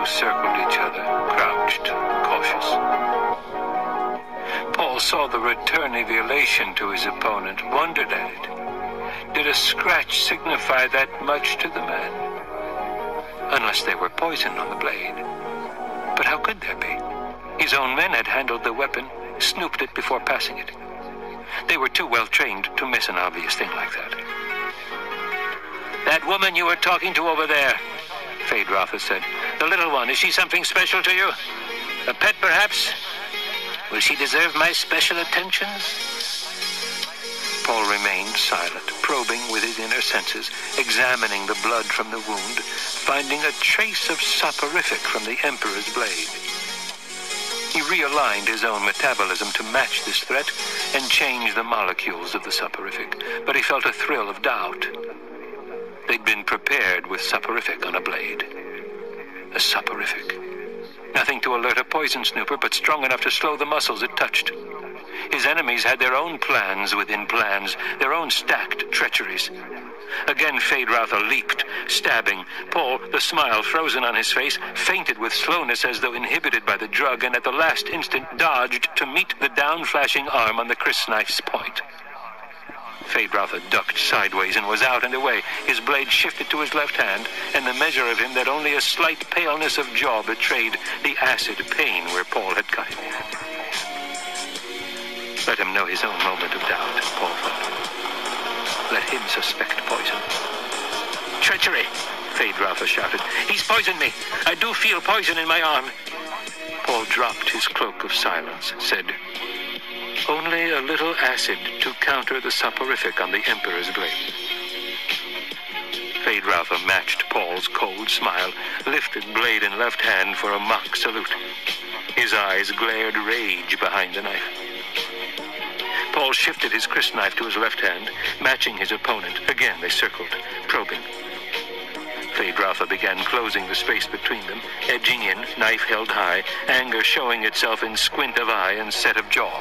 two circled each other, crouched, cautious. Paul saw the return of elation to his opponent, wondered at it. Did a scratch signify that much to the man? Unless there were poison on the blade. But how could there be? His own men had handled the weapon, snooped it before passing it. They were too well trained to miss an obvious thing like that. "That woman you were talking to over there," Feyd-Rautha said. "The little one, is she something special to you? A pet, perhaps? Will she deserve my special attentions?" Paul remained silent, probing with his inner senses, examining the blood from the wound, finding a trace of soporific from the Emperor's blade. He realigned his own metabolism to match this threat and change the molecules of the soporific, but he felt a thrill of doubt. They'd been prepared with soporific on a blade. A soporific. Nothing to alert a poison snooper, but strong enough to slow the muscles it touched. His enemies had their own plans within plans, their own stacked treacheries. Again Feyd-Rautha leaped, stabbing. Paul, the smile frozen on his face, fainted with slowness as though inhibited by the drug, and at the last instant dodged to meet the down-flashing arm on the crysknife's point. Feyd-Rautha ducked sideways and was out and away. His blade shifted to his left hand, and the measure of him that only a slight paleness of jaw betrayed the acid pain where Paul had cut him. Let him know his own moment of doubt, Paul thought. Let him suspect poison. "Treachery!" Feyd-Rautha shouted. "He's poisoned me! I do feel poison in my arm!" Paul dropped his cloak of silence, said, "Only a little acid to counter the soporific on the Emperor's blade." Feyd-Rautha matched Paul's cold smile, lifted blade in left hand for a mock salute. His eyes glared rage behind the knife. Paul shifted his crysknife to his left hand, matching his opponent. Again they circled, probing. Feyd-Rautha began closing the space between them, edging in, knife held high, anger showing itself in squint of eye and set of jaw.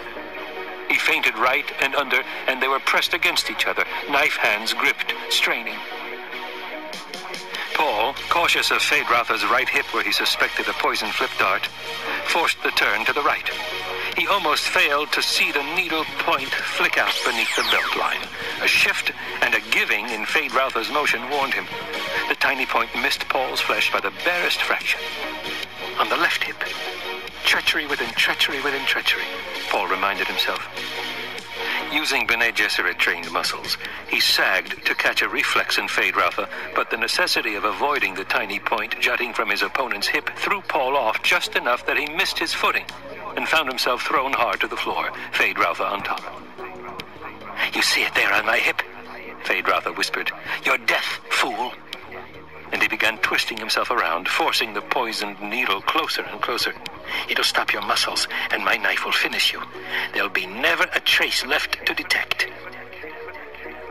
He feinted right and under, and they were pressed against each other, knife hands gripped, straining. Paul, cautious of Feyd-Rautha's right hip where he suspected a poison flip dart, forced the turn to the right. He almost failed to see the needle point flick out beneath the belt line. A shift and a giving in Feyd-Rautha's motion warned him. The tiny point missed Paul's flesh by the barest fraction. On the left hip. Treachery within treachery within treachery, Paul reminded himself. Using Bene Gesserit-trained muscles, he sagged to catch a reflex in Feyd-Rautha, but the necessity of avoiding the tiny point jutting from his opponent's hip threw Paul off just enough that he missed his footing and found himself thrown hard to the floor, Feyd-Rautha on top. "You see it there on my hip?" Feyd-Rautha whispered. "Your death, fool!" And he began twisting himself around, forcing the poisoned needle closer and closer. "It'll stop your muscles, and my knife will finish you. There'll be never a trace left to detect."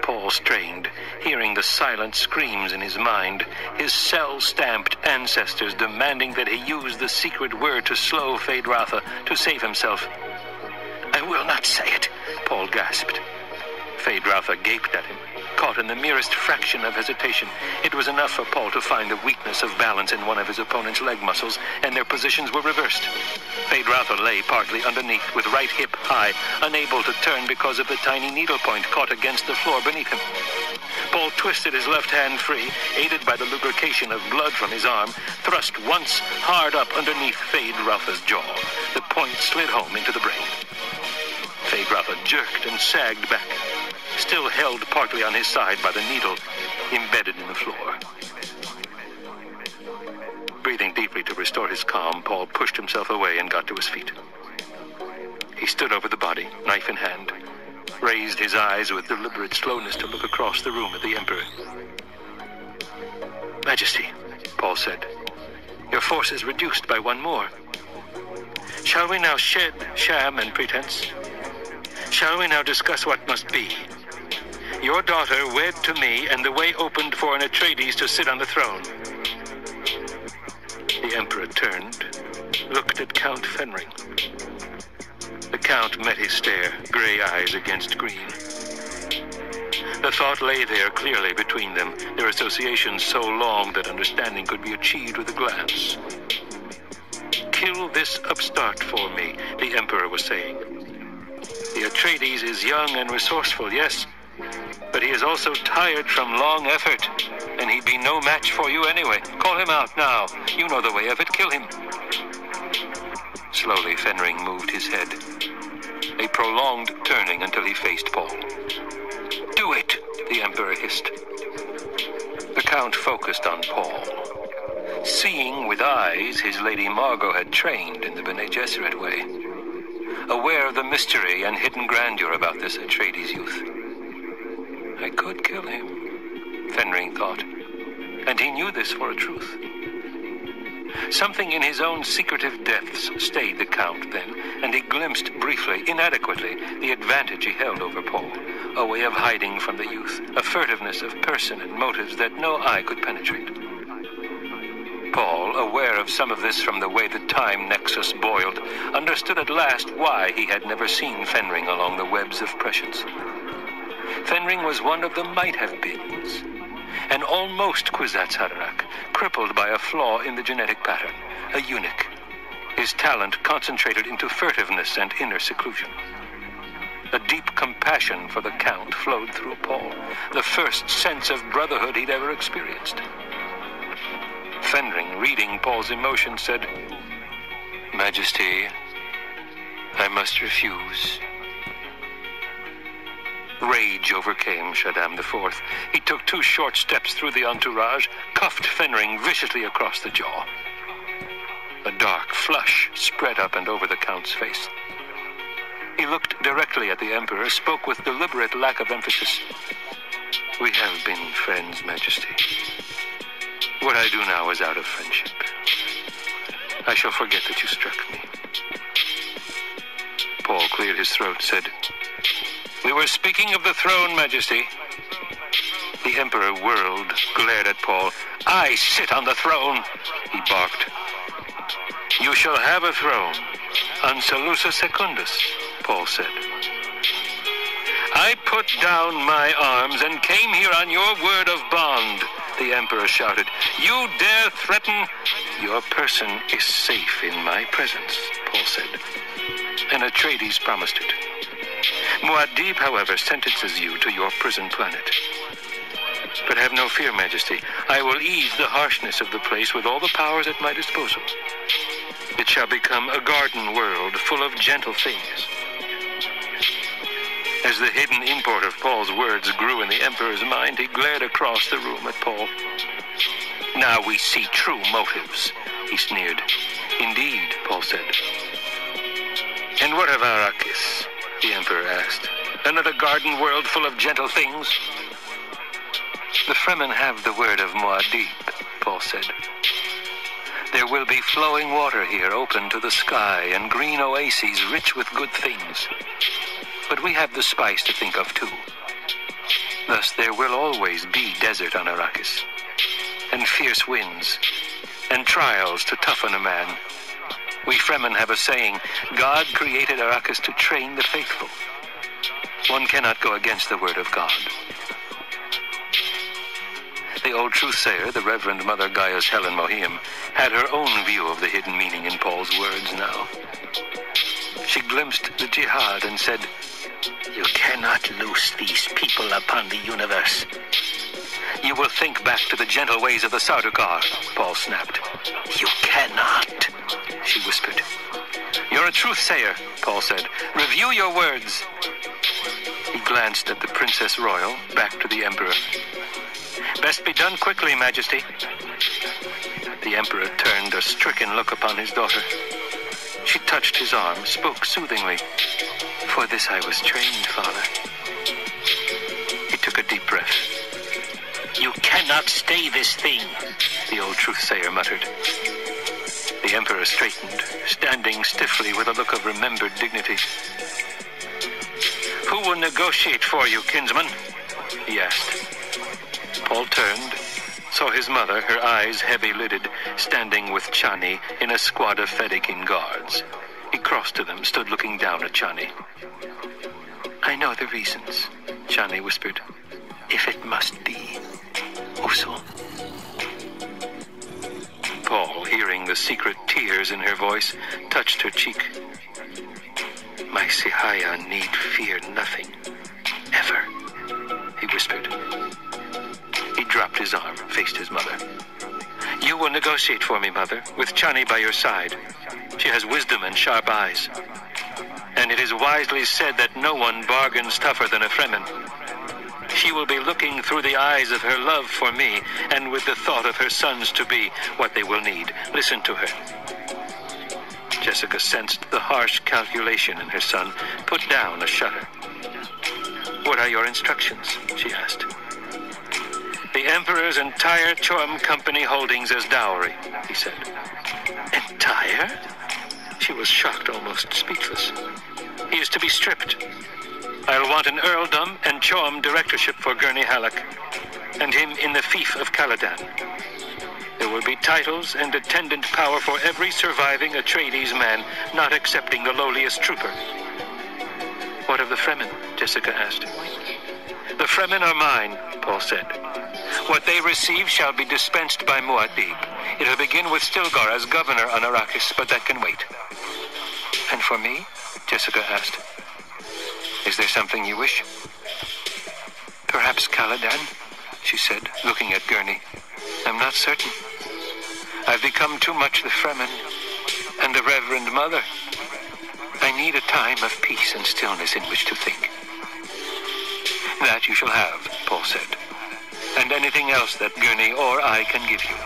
Paul strained, hearing the silent screams in his mind, his cell-stamped ancestors demanding that he use the secret word to slow Feyd-Rautha, to save himself. "I will not say it," Paul gasped. Feyd-Rautha gaped at him, caught in the merest fraction of hesitation. It was enough for Paul to find a weakness of balance in one of his opponent's leg muscles, and their positions were reversed. Feyd-Rautha lay partly underneath, with right hip high, unable to turn because of the tiny needle point caught against the floor beneath him. Paul twisted his left hand free, aided by the lubrication of blood from his arm, thrust once hard up underneath Feyd-Rautha's jaw. The point slid home into the brain. Feyd-Rautha jerked and sagged back, still held partly on his side by the needle embedded in the floor. Breathing deeply to restore his calm, Paul pushed himself away and got to his feet. He stood over the body, knife in hand, raised his eyes with deliberate slowness to look across the room at the Emperor. "Majesty," Paul said, "your force is reduced by one more. Shall we now shed sham and pretense? Shall we now discuss what must be? Your daughter wed to me, and the way opened for an Atreides to sit on the throne." The Emperor turned, looked at Count Fenring. The Count met his stare, gray eyes against green. The thought lay there clearly between them, their associations so long that understanding could be achieved with a glance. "Kill this upstart for me," the Emperor was saying. "The Atreides is young and resourceful, yes, but he is also tired from long effort, and he'd be no match for you anyway. Call him out now. You know the way of it. Kill him." Slowly, Fenring moved his head, a prolonged turning until he faced Paul. "Do it," the Emperor hissed. The Count focused on Paul, seeing with eyes his Lady Margot had trained in the Bene Gesserit way, aware of the mystery and hidden grandeur about this Atreides youth. I could kill him, Fenring thought, and he knew this for a truth. Something in his own secretive depths stayed the Count then, and he glimpsed briefly, inadequately, the advantage he held over Paul, a way of hiding from the youth, a furtiveness of person and motives that no eye could penetrate. Paul, aware of some of this from the way the time nexus boiled, understood at last why he had never seen Fenring along the webs of prescience. Fenring was one of the might-have-beens, an almost Kwisatz Haderach, crippled by a flaw in the genetic pattern, a eunuch. His talent concentrated into furtiveness and inner seclusion. A deep compassion for the Count flowed through Paul, the first sense of brotherhood he'd ever experienced. Fenring, reading Paul's emotion, said, "Majesty, I must refuse." Rage overcame Shaddam IV. He took 2 short steps through the entourage, cuffed Fenring viciously across the jaw. A dark flush spread up and over the Count's face. He looked directly at the Emperor, spoke with deliberate lack of emphasis. "We have been friends, Majesty. What I do now is out of friendship. I shall forget that you struck me." Paul cleared his throat, said, "We were speaking of the throne, Majesty." The Emperor whirled, glared at Paul. "I sit on the throne," he barked. "You shall have a throne, Ansalusa Secundus," Paul said. "I put down my arms and came here on your word of bond," the Emperor shouted. "You dare threaten?" "Your person is safe in my presence," Paul said. And Atreides promised it. Muad'Dib, however, sentences you to your prison planet. But have no fear, Majesty. I will ease the harshness of the place with all the powers at my disposal. It shall become a garden world full of gentle things. As the hidden import of Paul's words grew in the Emperor's mind, he glared across the room at Paul. "Now we see true motives," he sneered. "Indeed," Paul said. "And what of Arrakis?" the Emperor asked. "Another garden world full of gentle things?" "The Fremen have the word of Muad'Dib," Paul said. "There will be flowing water here open to the sky and green oases rich with good things. But we have the spice to think of too. Thus there will always be desert on Arrakis, and fierce winds, and trials to toughen a man. We Fremen have a saying, God created Arrakis to train the faithful. One cannot go against the word of God." The old truthsayer, the Reverend Mother Gaius Helen Mohiam, had her own view of the hidden meaning in Paul's words now. She glimpsed the jihad and said, "You cannot loose these people upon the universe." "You will think back to the gentle ways of the Sardaukar," Paul snapped. "You cannot," she whispered. "You're a truthsayer," Paul said. "Review your words." He glanced at the Princess Royal, back to the Emperor. "Best be done quickly, Majesty." The Emperor turned a stricken look upon his daughter. She touched his arm, spoke soothingly. "For this I was trained, Father." He took a deep breath. "You cannot stay this thing," the old truthsayer muttered. The Emperor straightened, standing stiffly with a look of remembered dignity. "Who will negotiate for you, kinsman?" he asked. Paul turned, saw his mother, her eyes heavy-lidded, standing with Chani in a squad of Fedaykin guards. He crossed to them, stood looking down at Chani. "I know the reasons," Chani whispered. if it must be. Also. Paul, hearing the secret tears in her voice, touched her cheek. My Sihaya need fear nothing. Ever, he whispered. He dropped his arm, faced his mother. You will negotiate for me, Mother, with Chani by your side. She has wisdom and sharp eyes. And it is wisely said that no one bargains tougher than a Fremen. She will be looking through the eyes of her love for me, and with the thought of her sons to be what they will need. Listen to her. Jessica sensed the harsh calculation in her son, put down a shudder. What are your instructions? She asked. The Emperor's entire Chom Company holdings as dowry, he said. Entire? She was shocked, almost speechless. He is to be stripped. I'll want an earldom and Chom directorship for Gurney Halleck, and him in the fief of Caladan. There will be titles and attendant power for every surviving Atreides man, not excepting the lowliest trooper. What of the Fremen? Jessica asked. The Fremen are mine, Paul said. What they receive shall be dispensed by Muad'Dib. It'll begin with Stilgar as governor on Arrakis, but that can wait. And for me? Jessica asked. Is there something you wish? Perhaps Caladan, she said, looking at Gurney. I'm not certain. I've become too much the Fremen and the Reverend Mother. I need a time of peace and stillness in which to think. That you shall have, Paul said, and anything else that Gurney or I can give you.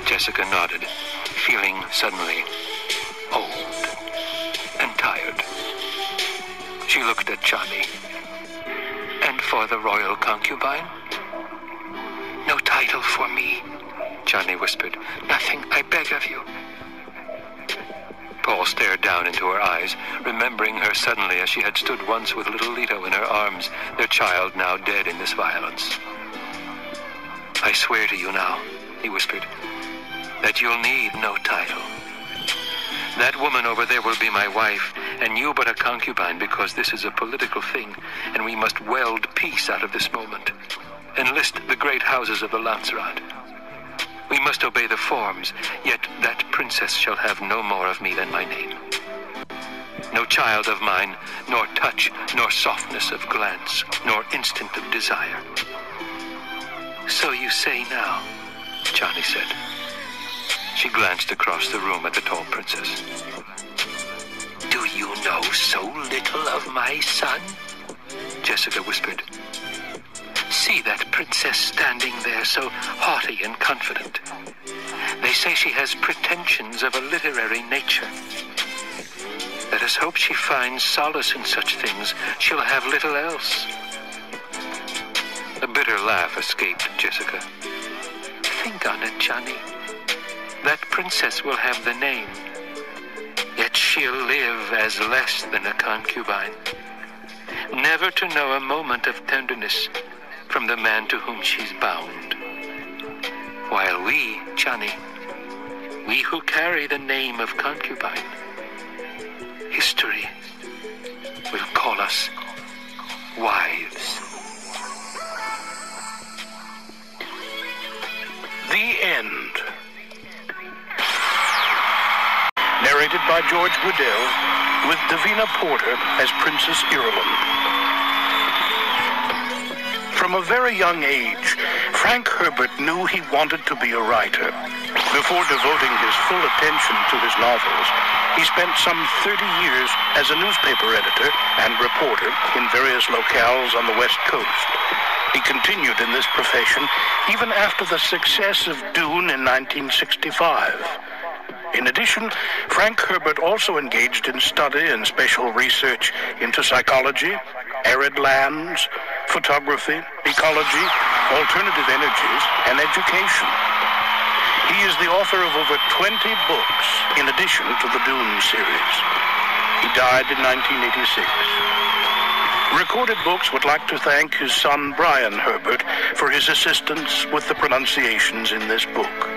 Jessica nodded, feeling suddenly old and tired. She looked at Chani. And for the royal concubine? No title for me, Chani whispered. Nothing, I beg of you. Paul stared down into her eyes, remembering her suddenly as she had stood once with little Leto in her arms, their child now dead in this violence. I swear to you now, he whispered, that you'll need no title. That woman over there will be my wife, and you but a concubine, because this is a political thing, and we must weld peace out of this moment. Enlist the great houses of the Landsraad. We must obey the forms, yet that princess shall have no more of me than my name. No child of mine, nor touch, nor softness of glance, nor instant of desire. So you say now, Chani said. She glanced across the room at the tall princess. Do you know so little of my son? Jessica whispered. See that princess standing there so haughty and confident. They say she has pretensions of a literary nature. Let us hope she finds solace in such things. She'll have little else. A bitter laugh escaped Jessica. Think on it, Chani. That princess will have the name, yet she'll live as less than a concubine, never to know a moment of tenderness from the man to whom she's bound. While we, Chani, we who carry the name of concubine, history will call us wives. The end. Narrated by George Goodell, with Davina Porter as Princess Irulan. From a very young age, Frank Herbert knew he wanted to be a writer. Before devoting his full attention to his novels, he spent some 30 years as a newspaper editor and reporter in various locales on the West Coast. He continued in this profession even after the success of Dune in 1965. In addition, Frank Herbert also engaged in study and special research into psychology, arid lands, photography, ecology, alternative energies, and education. He is the author of over 20 books, in addition to the Dune series. He died in 1986. Recorded Books would like to thank his son Brian Herbert for his assistance with the pronunciations in this book.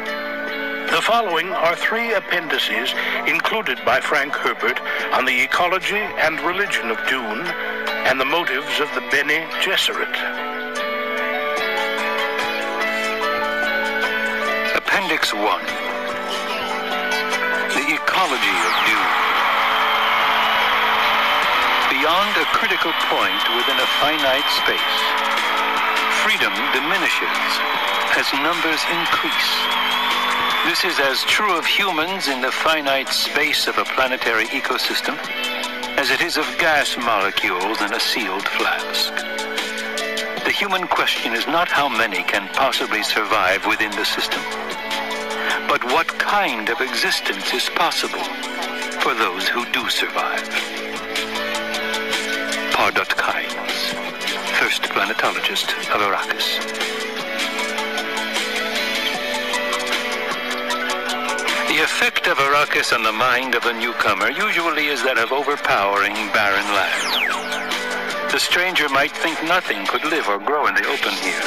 The following are 3 appendices included by Frank Herbert on the ecology and religion of Dune, and the motives of the Bene Gesserit. Appendix 1. The ecology of Dune. Beyond a critical point within a finite space, freedom diminishes as numbers increase. This is as true of humans in the finite space of a planetary ecosystem as it is of gas molecules in a sealed flask. The human question is not how many can possibly survive within the system, but what kind of existence is possible for those who do survive. Pardot Kynes, first planetologist of Arrakis. The effect of Arrakis on the mind of a newcomer usually is that of overpowering barren land. The stranger might think nothing could live or grow in the open here,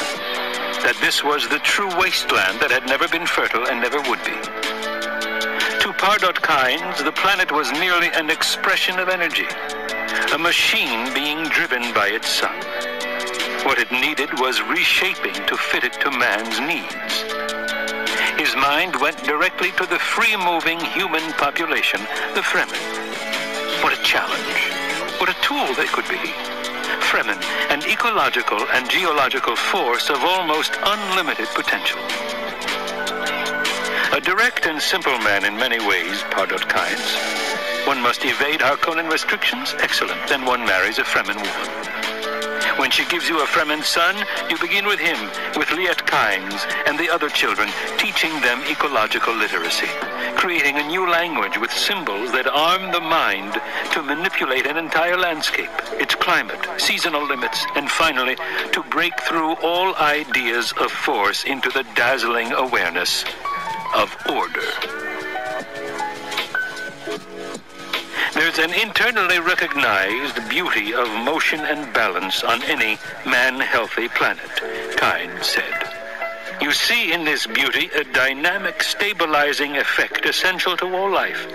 that this was the true wasteland that had never been fertile and never would be. To Pardot Kynes, the planet was merely an expression of energy, a machine being driven by its sun. What it needed was reshaping to fit it to man's needs. His mind went directly to the free-moving human population, the Fremen. What a challenge. What a tool they could be. Fremen, an ecological and geological force of almost unlimited potential. A direct and simple man in many ways, Pardot Kynes. One must evade Harkonnen restrictions? Excellent. Then one marries a Fremen woman. When she gives you a Fremen son, you begin with him, with Liet Kynes and the other children, teaching them ecological literacy, creating a new language with symbols that arm the mind to manipulate an entire landscape, its climate, seasonal limits, and finally, to break through all ideas of force into the dazzling awareness of order. There's an internally recognized beauty of motion and balance on any man-healthy planet, Kynes said. You see in this beauty a dynamic, stabilizing effect essential to all life.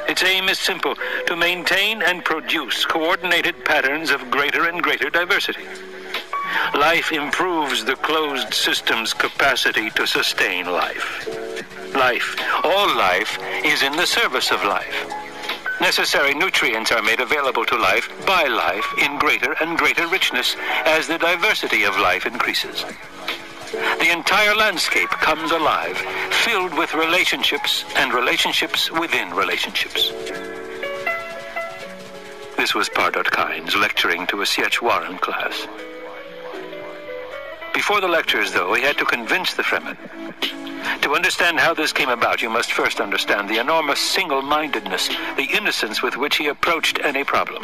Its aim is simple, to maintain and produce coordinated patterns of greater and greater diversity. Life improves the closed system's capacity to sustain life. Life, all life, is in the service of life. Necessary nutrients are made available to life by life in greater and greater richness as the diversity of life increases. The entire landscape comes alive, filled with relationships and relationships within relationships. This was Pardot Kynes lecturing to a C.H. Warren class. Before the lectures, though, he had to convince the Fremen. To understand how this came about, you must first understand the enormous single-mindedness, the innocence with which he approached any problem.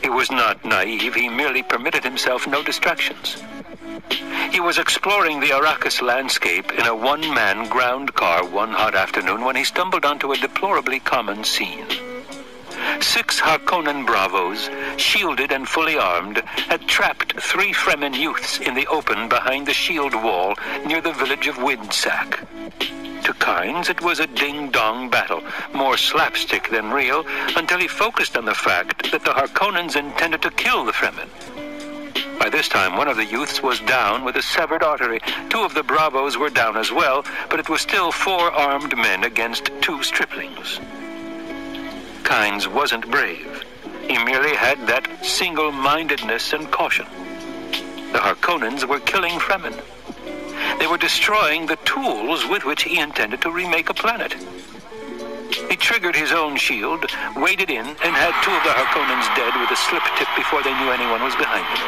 He was not naive, he merely permitted himself no distractions. He was exploring the Arrakis landscape in a one-man ground car one hot afternoon when he stumbled onto a deplorably common scene. 6 Harkonnen bravos, shielded and fully armed, had trapped 3 Fremen youths in the open behind the shield wall near the village of Windsack. To Kynes, it was a ding-dong battle, more slapstick than real, until he focused on the fact that the Harkonnens intended to kill the Fremen. By this time, one of the youths was down with a severed artery. 2 of the bravos were down as well, but it was still 4 armed men against 2 striplings. Kynes wasn't brave. He merely had that single-mindedness and caution. The Harkonnens were killing Fremen. They were destroying the tools with which he intended to remake a planet. He triggered his own shield, waded in, and had 2 of the Harkonnens dead with a slip tip before they knew anyone was behind him.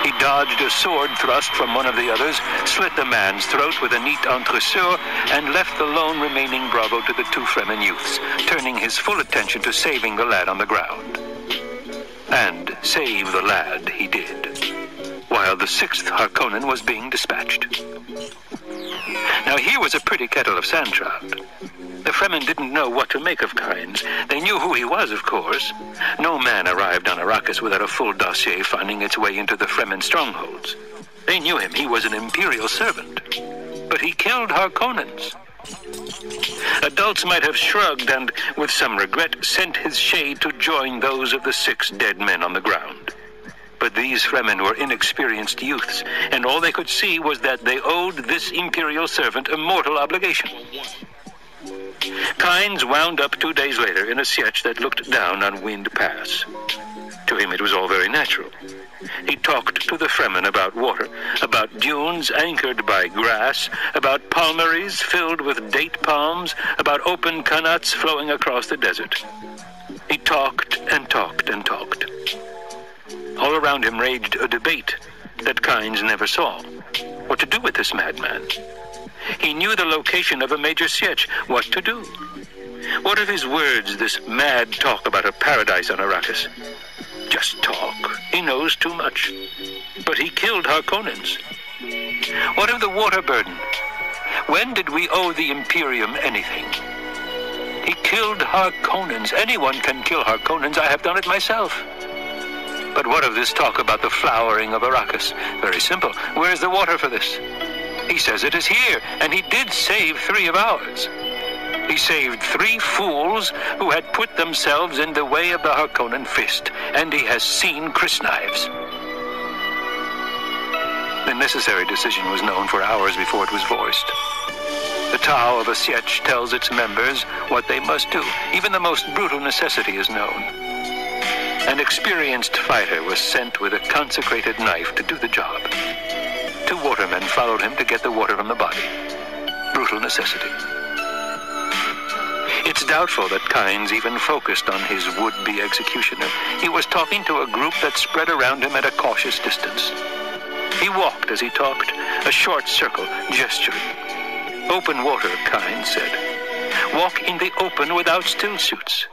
He dodged a sword thrust from one of the others, slit the man's throat with a neat entresol, and left the lone remaining bravo to the 2 Fremen youths, turning his full attention to saving the lad on the ground. And save the lad he did, while the 6th Harkonnen was being dispatched. Now here was a pretty kettle of sand trout. The Fremen didn't know what to make of Kynes. They knew who he was, of course. No man arrived on Arrakis without a full dossier finding its way into the Fremen strongholds. They knew him. He was an Imperial servant. But he killed Harkonnens. Adults might have shrugged and, with some regret, sent his shade to join those of the 6 dead men on the ground. But these Fremen were inexperienced youths, and all they could see was that they owed this imperial servant a mortal obligation. Kynes wound up 2 days later in a sietch that looked down on Wind Pass. To him it was all very natural. He talked to the Fremen about water, about dunes anchored by grass, about palmeries filled with date palms, about open qanats flowing across the desert. He talked and talked and talked. All around him raged a debate that Kynes never saw. What to do with this madman? He knew the location of a major sietch. What to do? What of his words, this mad talk about a paradise on Arrakis? Just talk. He knows too much. But he killed Harkonnens. What of the water burden? When did we owe the Imperium anything? He killed Harkonnens. Anyone can kill Harkonnens. I have done it myself. But what of this talk about the flowering of Arrakis? Very simple. Where's the water for this? He says it is here, and he did save 3 of ours. He saved 3 fools who had put themselves in the way of the Harkonnen fist, and he has seen crysknives. The necessary decision was known for hours before it was voiced. The Tau of a sietch tells its members what they must do. Even the most brutal necessity is known. An experienced fighter was sent with a consecrated knife to do the job. 2 watermen followed him to get the water from the body. Brutal necessity. It's doubtful that Kynes even focused on his would-be executioner. He was talking to a group that spread around him at a cautious distance. He walked as he talked, a short circle, gesturing. Open water, Kynes said. Walk in the open without still suits.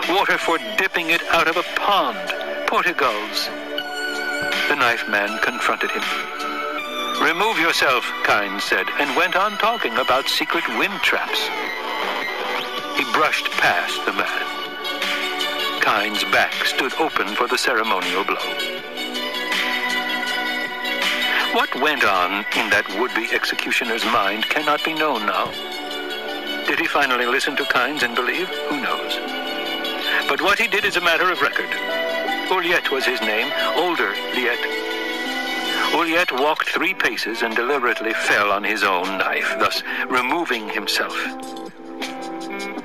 Water for dipping it out of a pond. Portugals. The knife man confronted him. Remove yourself, Kynes said, and went on talking about secret wind traps. He brushed past the man. Kynes' back stood open for the ceremonial blow. What went on in that would-be executioner's mind cannot be known now. Did he finally listen to Kynes and believe? Who knows? But what he did is a matter of record. Uliet was his name, older Liet. Uliet walked 3 paces and deliberately fell on his own knife, thus removing himself.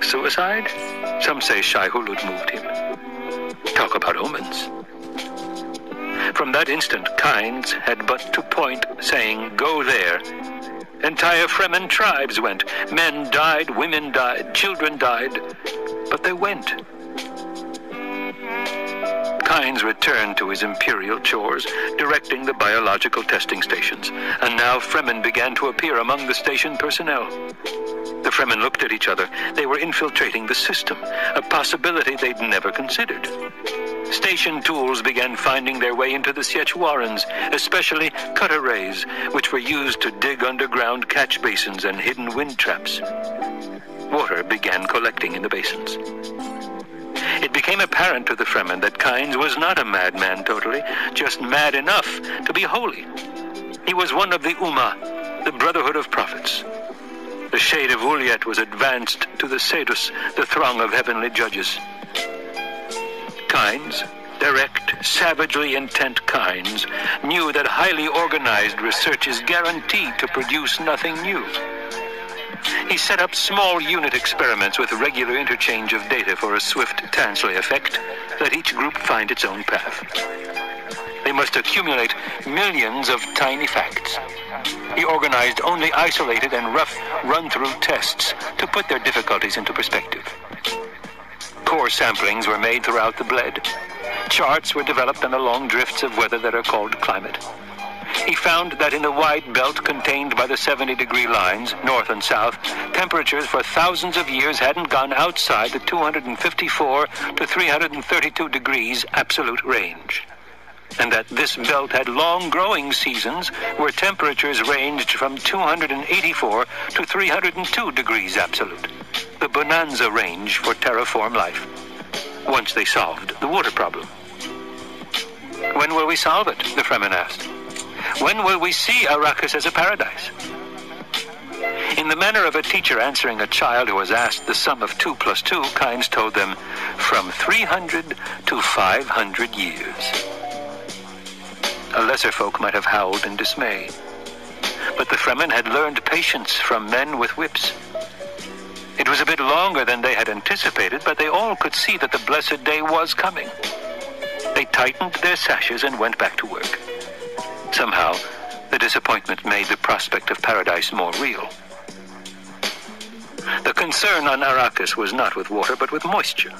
Suicide? Some say Shai Hulud moved him. Talk about omens. From that instant, Kynes had but to point, saying, "Go there." Entire Fremen tribes went. Men died, women died, children died, but they went. Kynes returned to his imperial chores, directing the biological testing stations, and now Fremen began to appear among the station personnel. The Fremen looked at each other. They were infiltrating the system, a possibility they'd never considered. Station tools began finding their way into the sietch warrens, especially cutter rays, which were used to dig underground catch basins and hidden wind traps. Water began collecting in the basins. It became apparent to the Fremen that Kynes was not a madman totally, just mad enough to be holy. He was one of the Ummah, the Brotherhood of Prophets. The shade of Uliet was advanced to the Sedus, the throng of heavenly judges. Kynes, direct, savagely intent Kynes, knew that highly organized research is guaranteed to produce nothing new. He set up small unit experiments with regular interchange of data for a swift Tansley effect, let each group find its own path. They must accumulate millions of tiny facts. He organized only isolated and rough run-through tests to put their difficulties into perspective. Core samplings were made throughout the bled. Charts were developed on the long drifts of weather that are called climate. He found that in the wide belt contained by the 70-degree lines, north and south, temperatures for thousands of years hadn't gone outside the 254 to 332 degrees absolute range. And that this belt had long growing seasons where temperatures ranged from 284 to 302 degrees absolute, the bonanza range for terraform life, once they solved the water problem. When will we solve it? The Fremen asked. When will we see Arrakis as a paradise? In the manner of a teacher answering a child who was asked the sum of 2 plus 2, Kynes told them, from 300 to 500 years. A lesser folk might have howled in dismay. But the Fremen had learned patience from men with whips. It was a bit longer than they had anticipated, but they all could see that the blessed day was coming. They tightened their sashes and went back to work. Somehow, the disappointment made the prospect of paradise more real. The concern on Arrakis was not with water, but with moisture.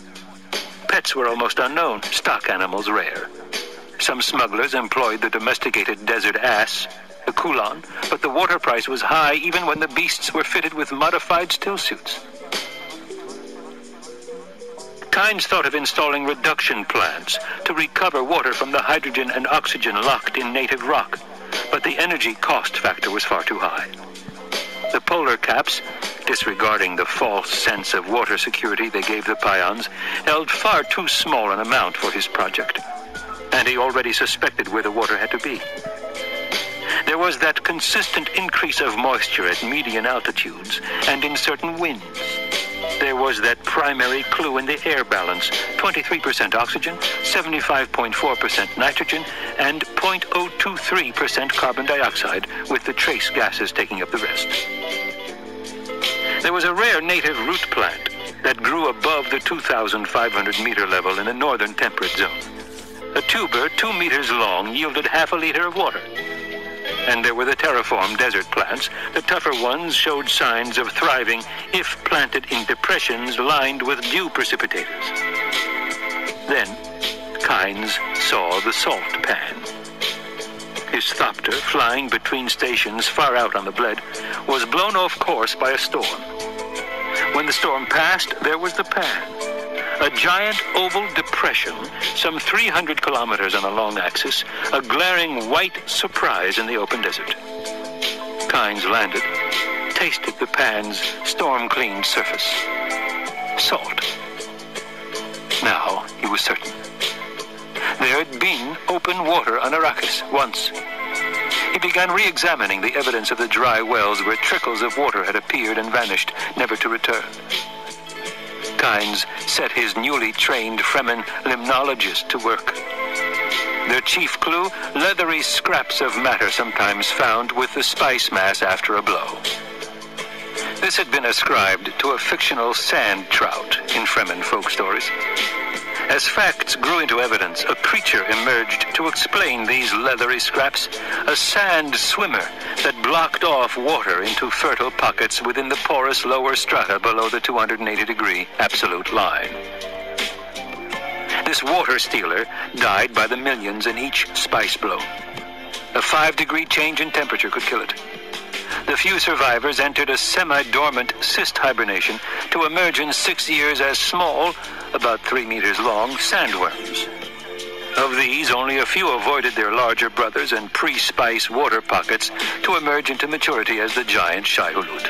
Pets were almost unknown, stock animals rare. Some smugglers employed the domesticated desert ass, the kulan, but the water price was high even when the beasts were fitted with modified still suits. Kynes thought of installing reduction plants to recover water from the hydrogen and oxygen locked in native rock, but the energy cost factor was far too high. The polar caps, disregarding the false sense of water security they gave the Pyons, held far too small an amount for his project, and he already suspected where the water had to be. There was that consistent increase of moisture at median altitudes and in certain winds. There was that primary clue in the air balance, 23% oxygen, 75.4% nitrogen, and 0.023% carbon dioxide, with the trace gases taking up the rest. There was a rare native root plant that grew above the 2,500 meter level in the northern temperate zone. A tuber 2 meters long yielded half a liter of water. And there were the terraformed desert plants. The tougher ones showed signs of thriving if planted in depressions lined with dew precipitators. Then, Kynes saw the salt pan. His thopter, flying between stations far out on the bled, was blown off course by a storm. When the storm passed, there was the pan. A giant oval depression, some 300 kilometers on a long axis, a glaring white surprise in the open desert. Kynes landed, tasted the pan's storm-cleaned surface. Salt. Now he was certain. There had been open water on Arrakis once. He began re-examining the evidence of the dry wells where trickles of water had appeared and vanished, never to return. Kynes set his newly trained Fremen limnologist to work. Their chief clue, leathery scraps of matter sometimes found with the spice mass after a blow. This had been ascribed to a fictional sand trout in Fremen folk stories. As facts grew into evidence, a creature emerged to explain these leathery scraps, a sand swimmer that blocked off water into fertile pockets within the porous lower strata below the 280-degree absolute line. This water stealer died by the millions in each spice blow. A 5-degree change in temperature could kill it. The few survivors entered a semi-dormant cyst hibernation to emerge in 6 years as small, about 3 meters long, sandworms. Of these, only a few avoided their larger brothers and pre-spice water pockets to emerge into maturity as the giant Shai-Hulud.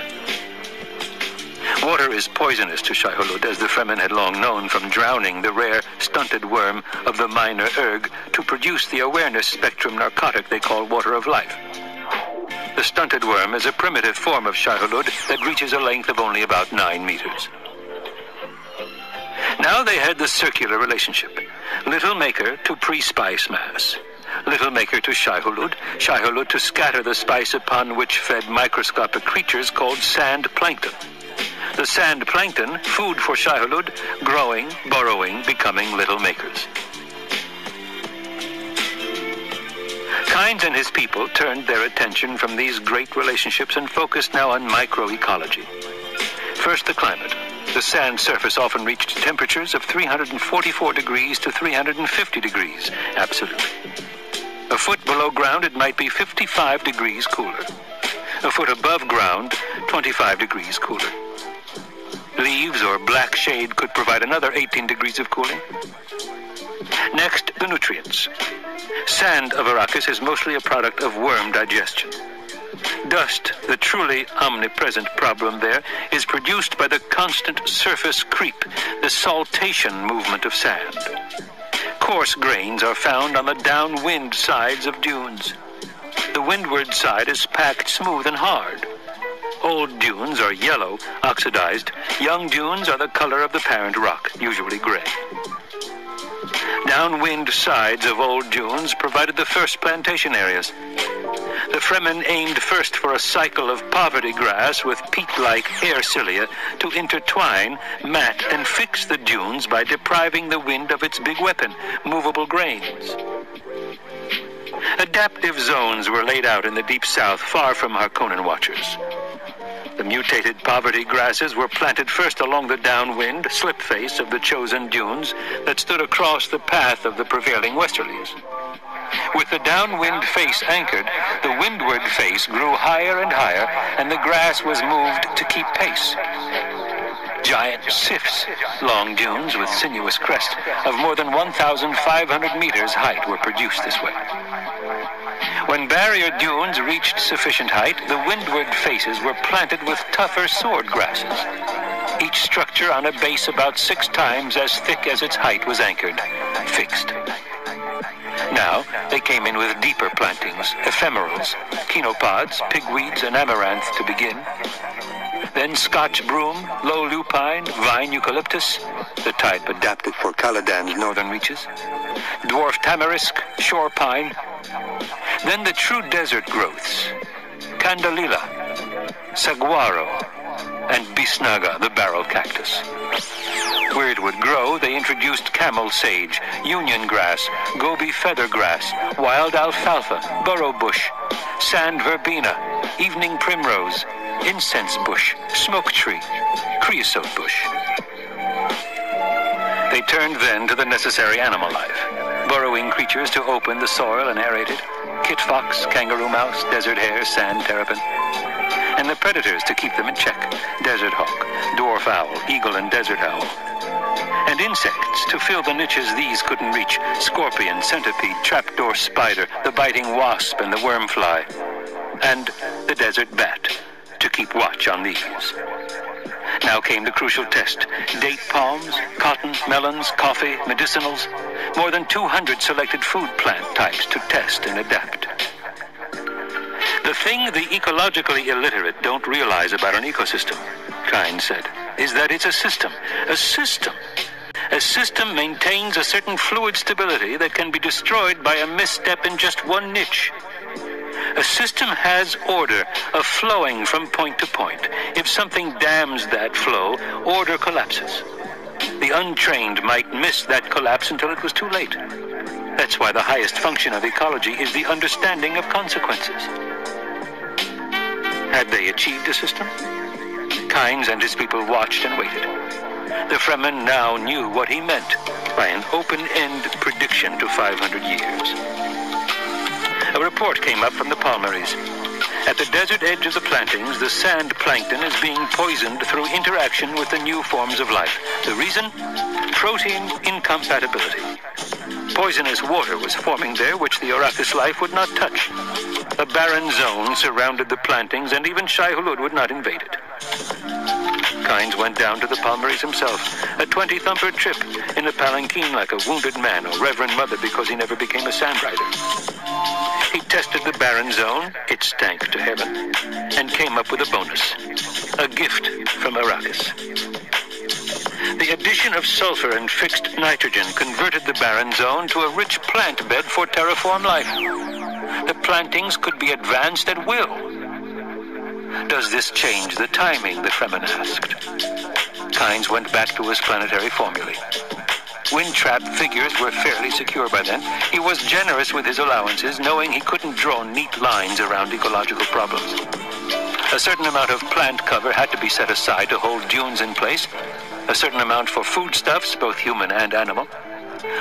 Water is poisonous to Shai-Hulud, as the Fremen had long known from drowning the rare stunted worm of the minor erg to produce the awareness spectrum narcotic they call water of life. The stunted worm is a primitive form of Shai-Hulud that reaches a length of only about 9 meters. Now they had the circular relationship. Little maker to pre-spice mass. Little maker to Shai-Hulud. Shai-Hulud to scatter the spice upon which fed microscopic creatures called sand plankton. The sand plankton, food for Shai-Hulud, growing, burrowing, becoming little makers. Kynes and his people turned their attention from these great relationships and focused now on microecology. First, the climate. The sand surface often reached temperatures of 344 degrees to 350 degrees, absolute. A foot below ground, it might be 55 degrees cooler. A foot above ground, 25 degrees cooler. Leaves or black shade could provide another 18 degrees of cooling. Next, the nutrients. Sand of Arrakis is mostly a product of worm digestion. Dust, the truly omnipresent problem there, is produced by the constant surface creep, the saltation movement of sand. Coarse grains are found on the downwind sides of dunes. The windward side is packed smooth and hard. Old dunes are yellow, oxidized. Young dunes are the color of the parent rock, usually gray. Downwind sides of old dunes provided the first plantation areas. The Fremen aimed first for a cycle of poverty grass with peat-like hair cilia to intertwine, mat, and fix the dunes by depriving the wind of its big weapon, movable grains. Adaptive zones were laid out in the deep south, far from Harkonnen watchers. The mutated poverty grasses were planted first along the downwind slip face of the chosen dunes that stood across the path of the prevailing westerlies. With the downwind face anchored, the windward face grew higher and higher, and the grass was moved to keep pace. Giant sifts, long dunes with sinuous crest, of more than 1,500 meters height were produced this way. When barrier dunes reached sufficient height, the windward faces were planted with tougher sword grasses, each structure on a base about 6 times as thick as its height was anchored, fixed. Now, they came in with deeper plantings, ephemerals, chenopods, pigweeds, and amaranth to begin. Then Scotch broom, low lupine, vine eucalyptus, the type adapted for Caladan's northern reaches, dwarf tamarisk, shore pine. Then the true desert growths, candelilla, saguaro, and bisnaga, the barrel cactus. Where it would grow, they introduced camel sage, union grass, gobi feather grass, wild alfalfa, burrow bush, sand verbena, evening primrose, incense bush, smoke tree, creosote bush. They turned then to the necessary animal life, burrowing creatures to open the soil and aerate it, kit fox, kangaroo mouse, desert hare, sand terrapin, and the predators to keep them in check, desert hawk, dwarf owl, eagle, and desert owl. And insects to fill the niches these couldn't reach, scorpion, centipede, trapdoor spider, the biting wasp, and the wormfly, and the desert bat to keep watch on these. Now came the crucial test. Date palms, cotton, melons, coffee, medicinals, more than 200 selected food plant types to test and adapt. The thing the ecologically illiterate don't realize about an ecosystem, Kynes said, is that it's a system. A system. A system maintains a certain fluid stability that can be destroyed by a misstep in just one niche. A system has order, a flowing from point to point. If something dams that flow, order collapses. The untrained might miss that collapse until it was too late. That's why the highest function of ecology is the understanding of consequences. Had they achieved a system? Kynes and his people watched and waited. The Fremen now knew what he meant by an open-end prediction to 500 years. A report came up from the Palmaries. At the desert edge of the plantings, the sand plankton is being poisoned through interaction with the new forms of life. The reason? Protein incompatibility. Poisonous water was forming there which the Arrakis life would not touch. A barren zone surrounded the plantings, and even Shai-Hulud would not invade it. Kynes went down to the Palmaries himself, a 20-thumper trip in a palanquin like a wounded man or reverend mother because he never became a sand rider. He tested the barren zone, it stank to heaven, and came up with a bonus, a gift from Arrakis. The addition of sulfur and fixed nitrogen converted the barren zone to a rich plant bed for terraform life. The plantings could be advanced at will. Does this change the timing, the Fremen asked. Kynes went back to his planetary formulae. Wind-trap figures were fairly secure by then. He was generous with his allowances, knowing he couldn't draw neat lines around ecological problems. A certain amount of plant cover had to be set aside to hold dunes in place, a certain amount for foodstuffs, both human and animal,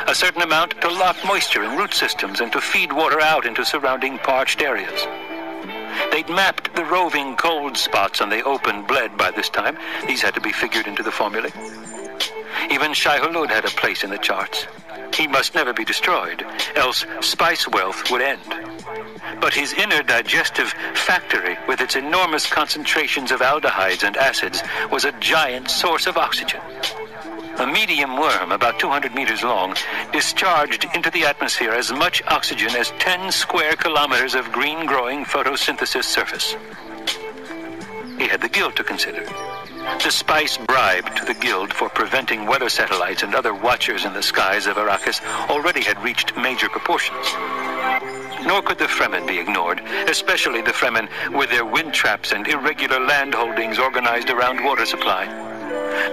a certain amount to lock moisture in root systems and to feed water out into surrounding parched areas. They'd mapped the roving cold spots on the open bled by this time. These had to be figured into the formulae. Even Shai-Hulud had a place in the charts. He must never be destroyed, else spice wealth would end. But his inner digestive factory, with its enormous concentrations of aldehydes and acids, was a giant source of oxygen. A medium worm, about 200 meters long, discharged into the atmosphere as much oxygen as 10 square kilometers of green-growing photosynthesis surface. He had the Guild to consider. The spice bribe to the Guild for preventing weather satellites and other watchers in the skies of Arrakis already had reached major proportions. Nor could the Fremen be ignored, especially the Fremen with their wind traps and irregular land holdings organized around water supply.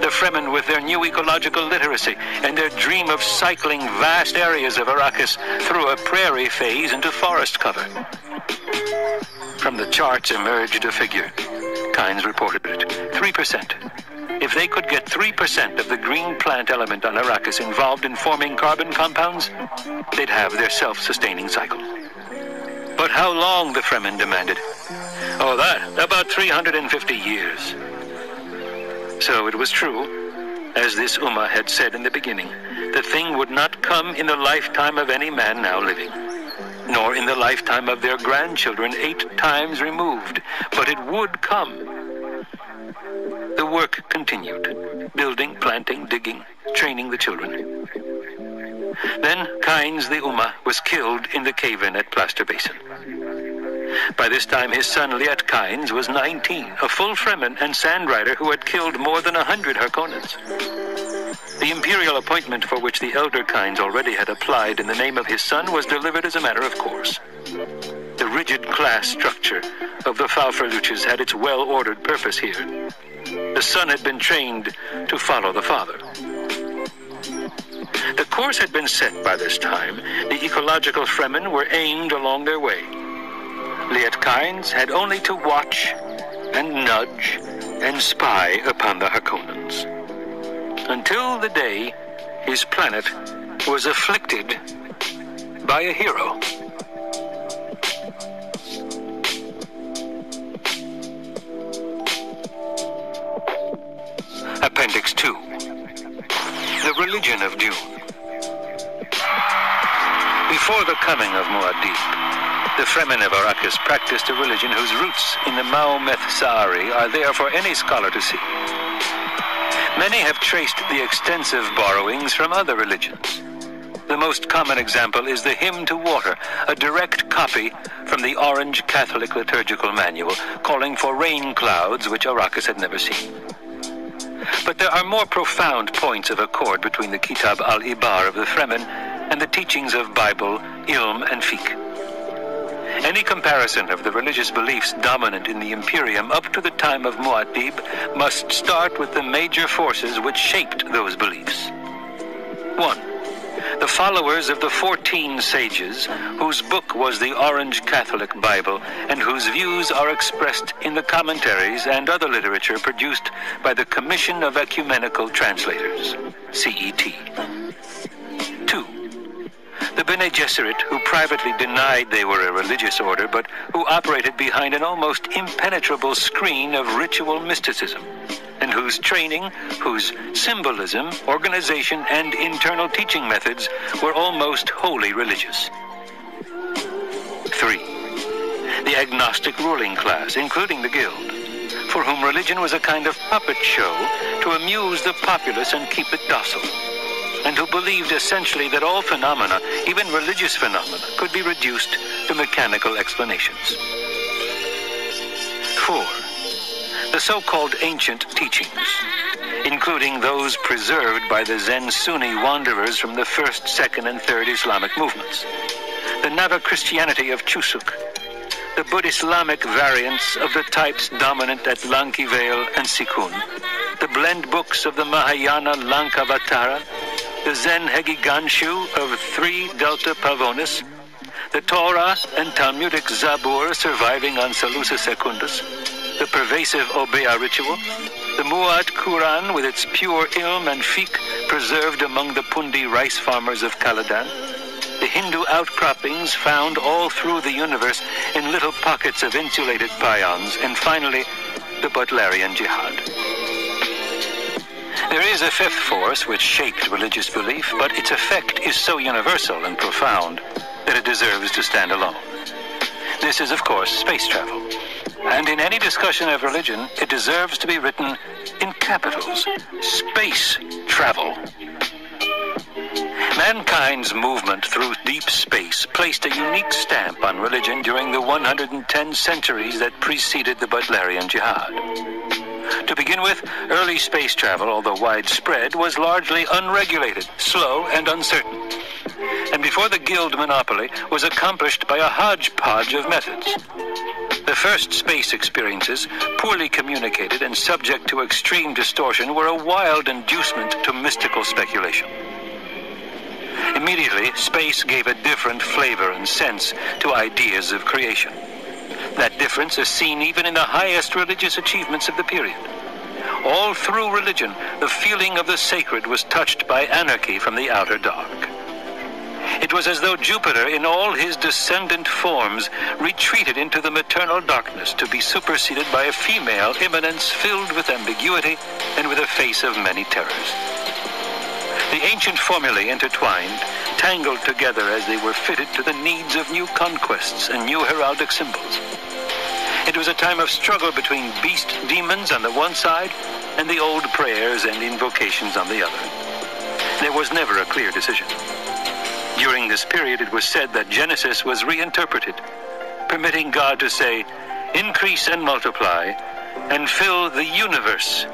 The Fremen with their new ecological literacy and their dream of cycling vast areas of Arrakis through a prairie phase into forest cover. From the charts emerged a figure. Kynes reported it. 3%. If they could get 3% of the green plant element on Arrakis involved in forming carbon compounds, they'd have their self-sustaining cycle. But how long, the Fremen demanded? Oh, about 350 years. So it was true, as this Ummah had said in the beginning, the thing would not come in the lifetime of any man now living, nor in the lifetime of their grandchildren 8 times removed, but it would come. The work continued, building, planting, digging, training the children. Then Kynes the Ummah was killed in the cave-in at Plaster Basin. By this time his son Liet Kynes was 19, a full Fremen and Sandrider who had killed more than 100 Harkonnens. The imperial appointment for which the elder Kynes already had applied in the name of his son was delivered as a matter of course. The rigid class structure of the Falferluches had its well-ordered purpose here. The son had been trained to follow the father. The course had been set by this time. The ecological Fremen were aimed along their way. Liet Kynes had only to watch and nudge and spy upon the Harkonnens, until the day his planet was afflicted by a hero. Appendix 2. The Religion of Dune. Before the coming of Muad'Dib, the Fremen of Arrakis practiced a religion whose roots in the Ma'ometh Sa'ari are there for any scholar to see. Many have traced the extensive borrowings from other religions. The most common example is the Hymn to Water, a direct copy from the Orange Catholic Liturgical Manual, calling for rain clouds which Arrakis had never seen. But there are more profound points of accord between the Kitab al-Ibar of the Fremen and the teachings of Bible, Ilm, and Fiqh. Any comparison of the religious beliefs dominant in the Imperium up to the time of Muad'Dib must start with the major forces which shaped those beliefs. 1. The followers of the 14 sages, whose book was the Orange Catholic Bible, and whose views are expressed in the commentaries and other literature produced by the Commission of Ecumenical Translators, CET. 2. The Bene Gesserit, who privately denied they were a religious order, but who operated behind an almost impenetrable screen of ritual mysticism, and whose training, whose symbolism, organization, and internal teaching methods were almost wholly religious. 3. The agnostic ruling class, including the Guild, for whom religion was a kind of puppet show to amuse the populace and keep it docile, and who believed essentially that all phenomena, even religious phenomena, could be reduced to mechanical explanations. 4. The so-called ancient teachings, including those preserved by the Zen Sunni wanderers from the first, second, and third Islamic movements, the Nava Christianity of Chusuk, the Buddhist-Islamic variants of the types dominant at Lankiveil and Sikun, the blend books of the Mahayana Lankavatara, the Zen Hegiganshu of 3 Delta Pavonis, the Torah and Talmudic Zabur surviving on Salusa Secundus, the pervasive Obeah ritual, the Muad Quran with its pure ilm and fiqh preserved among the Pundi rice farmers of Caladan, the Hindu outcroppings found all through the universe in little pockets of insulated pions, and finally, the Butlerian Jihad. There is a fifth force which shaped religious belief, but its effect is so universal and profound that it deserves to stand alone. This is, of course, space travel. And in any discussion of religion, it deserves to be written in capitals: space travel. Mankind's movement through deep space placed a unique stamp on religion during the 110 centuries that preceded the Butlerian Jihad. To begin with, early space travel, although widespread, was largely unregulated, slow, and uncertain. And before the guild monopoly, was accomplished by a hodgepodge of methods. The first space experiences, poorly communicated and subject to extreme distortion, were a wild inducement to mystical speculation. Immediately, space gave a different flavor and sense to ideas of creation. That difference is seen even in the highest religious achievements of the period. All through religion, the feeling of the sacred was touched by anarchy from the outer dark. It was as though Jupiter, in all his descendant forms, retreated into the maternal darkness to be superseded by a female immanence filled with ambiguity and with a face of many terrors. The ancient formulae intertwined, tangled together as they were fitted to the needs of new conquests and new heraldic symbols. It was a time of struggle between beast demons on the one side and the old prayers and invocations on the other. There was never a clear decision. During this period, it was said that Genesis was reinterpreted, permitting God to say, "Increase and multiply, and fill the universe,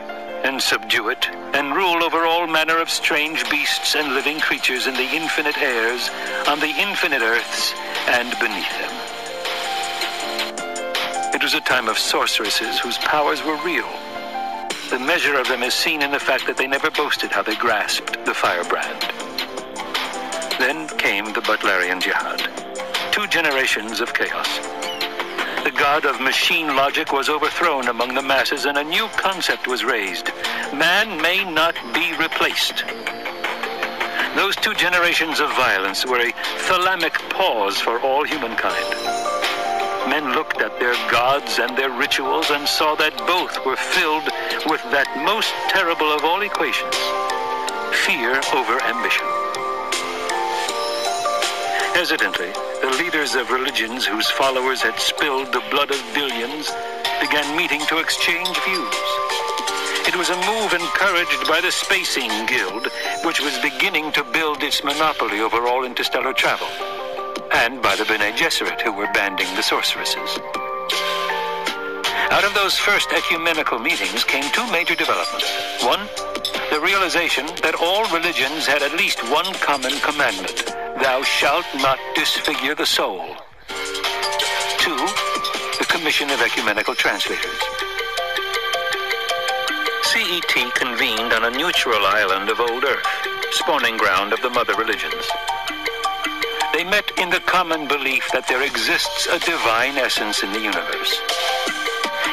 and subdue it, and rule over all manner of strange beasts and living creatures in the infinite airs, on the infinite earths, and beneath them." It was a time of sorceresses whose powers were real. The measure of them is seen in the fact that they never boasted how they grasped the firebrand. Then came the Butlerian Jihad. 2 generations of chaos. The god of machine logic was overthrown among the masses, and a new concept was raised. Man may not be replaced. Those 2 generations of violence were a thalamic pause for all humankind. Men looked at their gods and their rituals and saw that both were filled with that most terrible of all equations, fear over ambition. Hesitantly, the leaders of religions whose followers had spilled the blood of billions began meeting to exchange views. It was a move encouraged by the Spacing Guild, which was beginning to build its monopoly over all interstellar travel, and by the Bene Gesserit, who were banding the sorceresses. Out of those first ecumenical meetings came 2 major developments. One, the realization that all religions had at least one common commandment: "Thou shalt not disfigure the soul." 2, the commission of ecumenical translators. CET convened on a neutral island of old Earth, spawning ground of the mother religions. They met in the common belief that there exists a divine essence in the universe.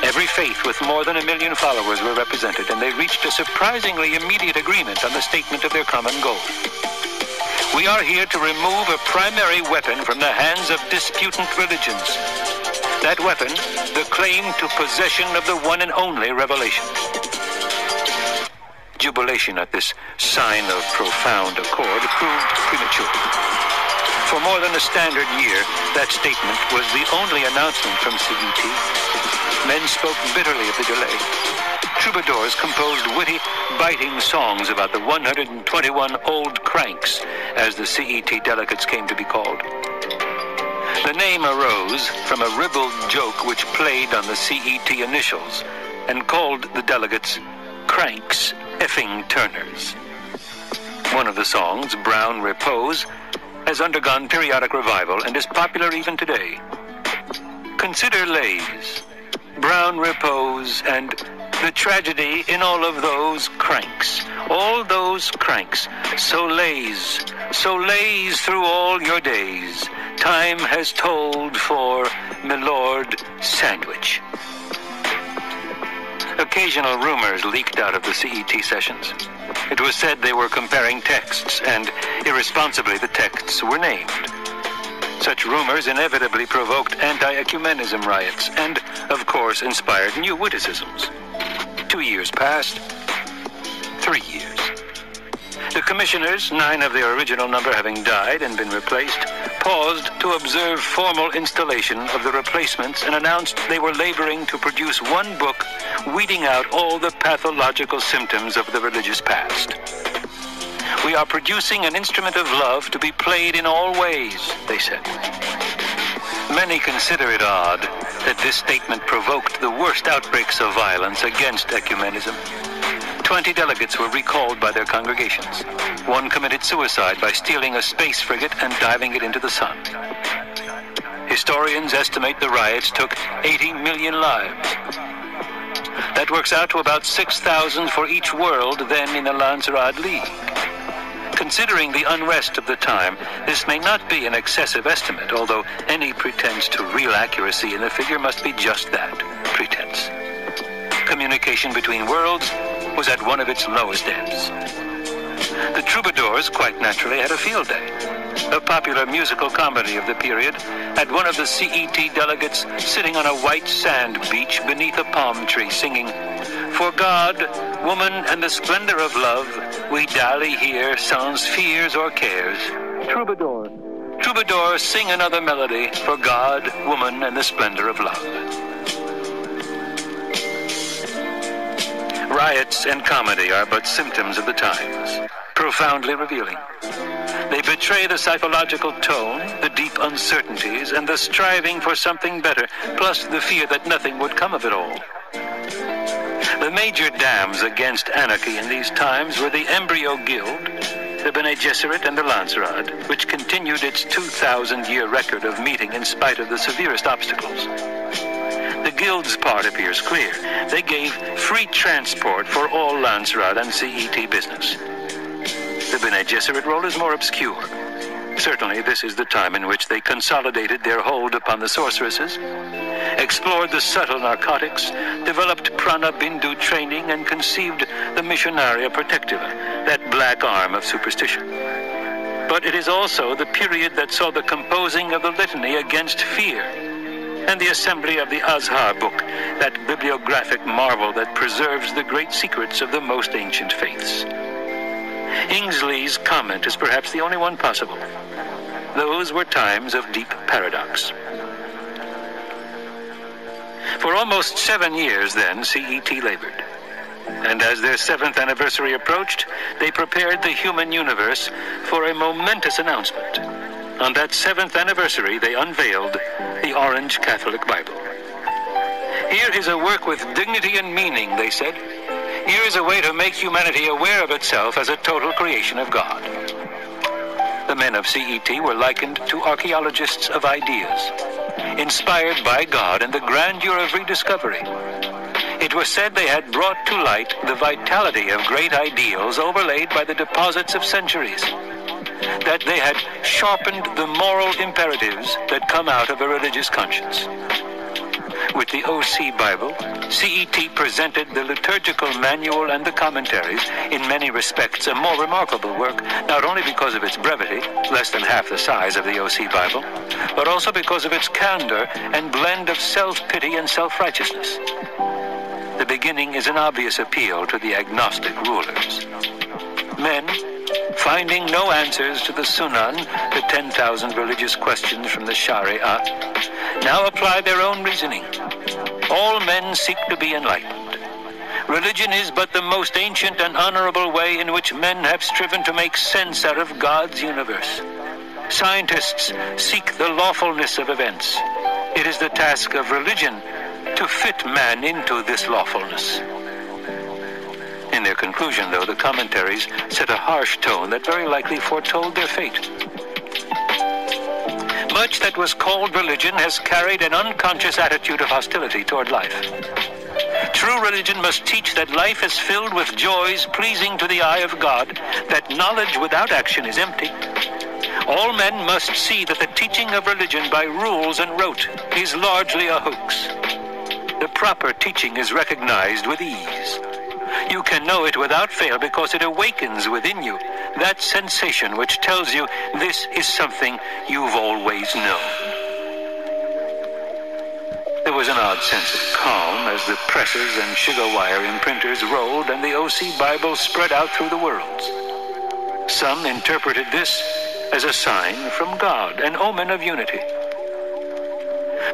Every faith with more than 1 million followers were represented, and they reached a surprisingly immediate agreement on the statement of their common goal. We are here to remove a primary weapon from the hands of disputant religions. That weapon, the claim to possession of the one and only revelation. Jubilation at this sign of profound accord proved premature. For more than a standard year, that statement was the only announcement from CET. Men spoke bitterly of the delay. Troubadours composed witty, biting songs about the 121 old cranks, as the CET delegates came to be called. The name arose from a ribald joke which played on the CET initials and called the delegates Cranks Effing Turners. One of the songs, Brown Repose, has undergone periodic revival and is popular even today. Consider Lays, Brown Repose, and the tragedy in all of those cranks. All those cranks. So lays through all your days. Time has told for Milord Sandwich. Occasional rumors leaked out of the CET sessions. It was said they were comparing texts, and irresponsibly the texts were named. Such rumors inevitably provoked anti-ecumenism riots and, of course, inspired new witticisms. 2 years passed. 3 years. The commissioners, 9 of their original number having died and been replaced, paused to observe formal installation of the replacements and announced they were laboring to produce one book weeding out all the pathological symptoms of the religious past. We are producing an instrument of love to be played in all ways, they said. Many consider it odd that this statement provoked the worst outbreaks of violence against ecumenism. 20 delegates were recalled by their congregations. One committed suicide by stealing a space frigate and diving it into the sun. Historians estimate the riots took 80 million lives. That works out to about 6,000 for each world then in the Landsraad League. Considering the unrest of the time, this may not be an excessive estimate, although any pretense to real accuracy in the figure must be just that, pretense. Communication between worlds was at one of its lowest ends. The Troubadours, quite naturally, had a field day. A popular musical comedy of the period had one of the CET delegates sitting on a white sand beach beneath a palm tree singing, "For God, woman, and the splendor of love, we dally here sans fears or cares." Troubadour. Troubadour, sing another melody, for God, woman, and the splendor of love. Riots and comedy are but symptoms of the times, profoundly revealing. They betray the psychological tone, the deep uncertainties, and the striving for something better, plus the fear that nothing would come of it all. The major dams against anarchy in these times were the Embryo Guild, the Bene Gesserit, and the Landsraad, which continued its 2,000-year record of meeting in spite of the severest obstacles. The Guild's part appears clear. They gave free transport for all Landsraad and CET business. The Bene Gesserit role is more obscure. Certainly, this is the time in which they consolidated their hold upon the sorceresses, explored the subtle narcotics, developed prana bindu training, and conceived the Missionaria Protectiva, that black arm of superstition. But it is also the period that saw the composing of the litany against fear, and the assembly of the Azhar book, that bibliographic marvel that preserves the great secrets of the most ancient faiths. Ingsley's comment is perhaps the only one possible. Those were times of deep paradox. For almost 7 years then, CET labored. And as their 7th anniversary approached, they prepared the human universe for a momentous announcement. On that 7th anniversary, they unveiled the Orange Catholic Bible. Here is a work with dignity and meaning, they said. Here is a way to make humanity aware of itself as a total creation of God. The men of CET were likened to archaeologists of ideas, inspired by God and the grandeur of rediscovery. It was said they had brought to light the vitality of great ideals overlaid by the deposits of centuries, that they had sharpened the moral imperatives that come out of a religious conscience. With the OC Bible, CET presented the liturgical manual and the commentaries, in many respects a more remarkable work, not only because of its brevity, less than half the size of the OC Bible, but also because of its candor and blend of self-pity and self-righteousness. The beginning is an obvious appeal to the agnostic rulers. Men, finding no answers to the Sunan, the 10,000 religious questions from the Sharia, now apply their own reasoning. All men seek to be enlightened. Religion is but the most ancient and honorable way in which men have striven to make sense out of God's universe. Scientists seek the lawfulness of events. It is the task of religion to fit man into this lawfulness. In their conclusion, though, the commentaries set a harsh tone that very likely foretold their fate. Much that was called religion has carried an unconscious attitude of hostility toward life. True religion must teach that life is filled with joys pleasing to the eye of God, that knowledge without action is empty. All men must see that the teaching of religion by rules and rote is largely a hoax. The proper teaching is recognized with ease. You can know it without fail because it awakens within you that sensation which tells you this is something you've always known. There was an odd sense of calm as the presses and sugar wire imprinters rolled and the OC Bible spread out through the worlds. Some interpreted this as a sign from God, an omen of unity.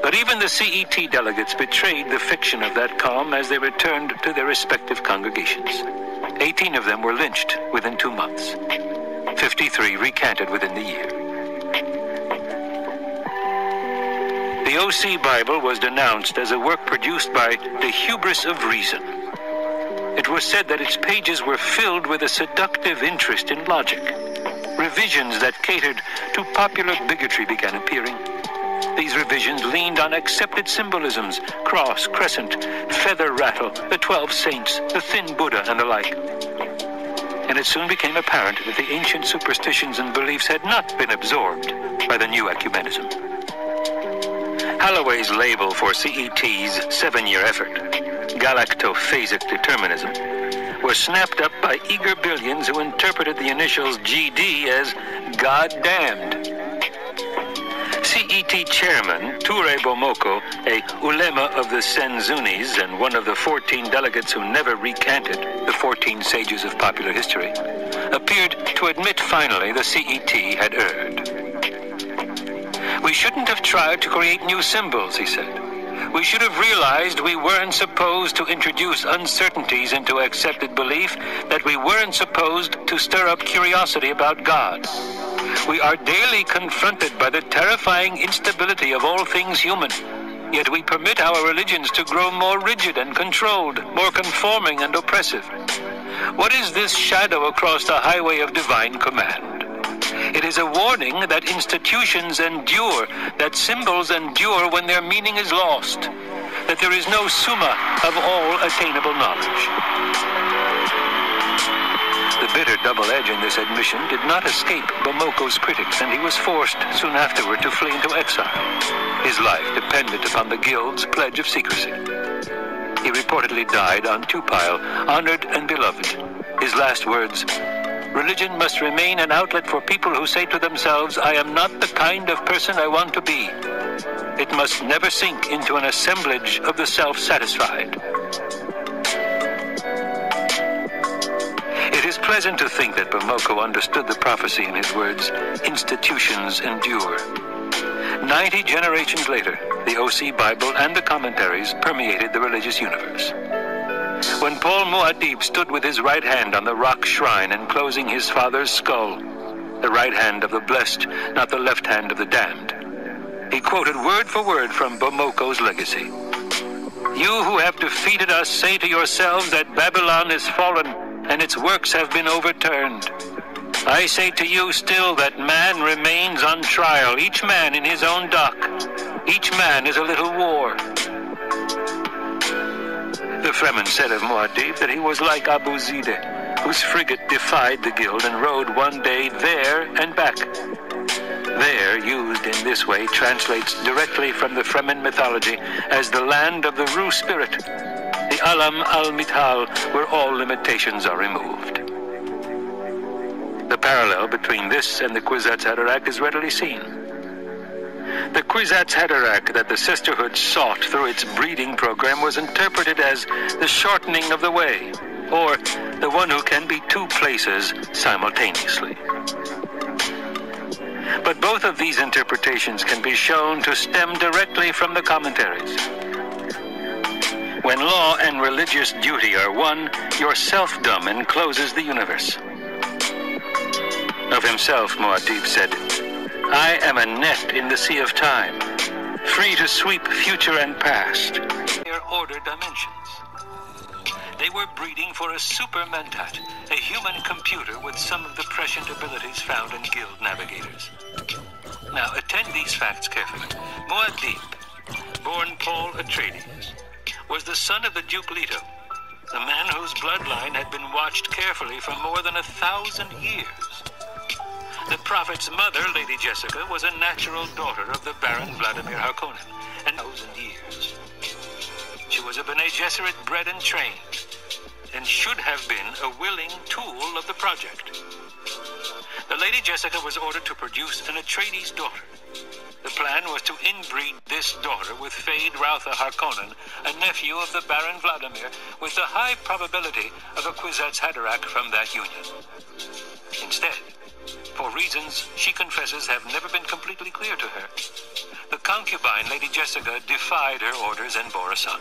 But even the CET delegates betrayed the fiction of that calm as they returned to their respective congregations. 18 of them were lynched within 2 months. 53 recanted within the year. The OC Bible was denounced as a work produced by the hubris of reason. It was said that its pages were filled with a seductive interest in logic. Revisions that catered to popular bigotry began appearing. These revisions leaned on accepted symbolisms: cross, crescent, feather rattle, the 12 saints, the thin Buddha, and the like. And it soon became apparent that the ancient superstitions and beliefs had not been absorbed by the new ecumenism. Holloway's label for CET's 7-year effort, galactophasic determinism, was snapped up by eager billions who interpreted the initials GD as God-damned. CET chairman Toure Bomoko, a ulema of the Senzunis and one of the 14 delegates who never recanted, the 14 sages of popular history, appeared to admit finally the CET had erred. "We shouldn't have tried to create new symbols," he said. "We should have realized we weren't supposed to introduce uncertainties into accepted belief, that we weren't supposed to stir up curiosity about God. We are daily confronted by the terrifying instability of all things human, yet we permit our religions to grow more rigid and controlled, more conforming and oppressive. What is this shadow across the highway of divine command? It is a warning that institutions endure, that symbols endure when their meaning is lost, that there is no summa of all attainable knowledge." The bitter double edge in this admission did not escape Bomoko's critics, and he was forced soon afterward to flee into exile. His life depended upon the Guild's pledge of secrecy. He reportedly died on Tupile, honored and beloved. His last words: "Religion must remain an outlet for people who say to themselves, 'I am not the kind of person I want to be.' It must never sink into an assemblage of the self-satisfied." It is pleasant to think that Bomoko understood the prophecy in his words, "Institutions endure." 90 generations later, the OC Bible and the commentaries permeated the religious universe. When Paul Muad'Dib stood with his right hand on the rock shrine enclosing his father's skull, the right hand of the blessed, not the left hand of the damned, he quoted word for word from Bomoko's legacy. "You who have defeated us say to yourselves that Babylon is fallen and its works have been overturned. I say to you still that man remains on trial, each man in his own dock. Each man is a little war." The Fremen said of Muad'Dib that he was like Abu Zide, whose frigate defied the Guild and rode one day there and back. There, used in this way, translates directly from the Fremen mythology as the land of the Ru spirit, the Alam al-Mithal, where all limitations are removed. The parallel between this and the Kwisatz Haderach is readily seen. The Kwisatz Haderach that the Sisterhood sought through its breeding program was interpreted as the shortening of the way, or the one who can be two places simultaneously. But both of these interpretations can be shown to stem directly from the commentaries. When law and religious duty are one, your selfdom encloses the universe. Of himself, Muad'Dib said, "I am a net in the sea of time, free to sweep future and past." Their order dimensions. They were breeding for a super mentat, a human computer with some of the prescient abilities found in Guild navigators. Now, attend these facts carefully. Muad'Dib, born Paul Atreides, was the son of the Duke Leto, a man whose bloodline had been watched carefully for more than 1,000 years. The prophet's mother, Lady Jessica, was a natural daughter of the Baron Vladimir Harkonnen, and 1,000 years. She was a Bene Gesserit bred and trained, and should have been a willing tool of the project. The Lady Jessica was ordered to produce an Atreides daughter. The plan was to inbreed this daughter with Fade Rautha Harkonnen, a nephew of the Baron Vladimir, with the high probability of a Kwisatz Haderach from that union. Instead, for reasons she confesses have never been completely clear to her, The concubine, Lady Jessica, defied her orders and bore a son.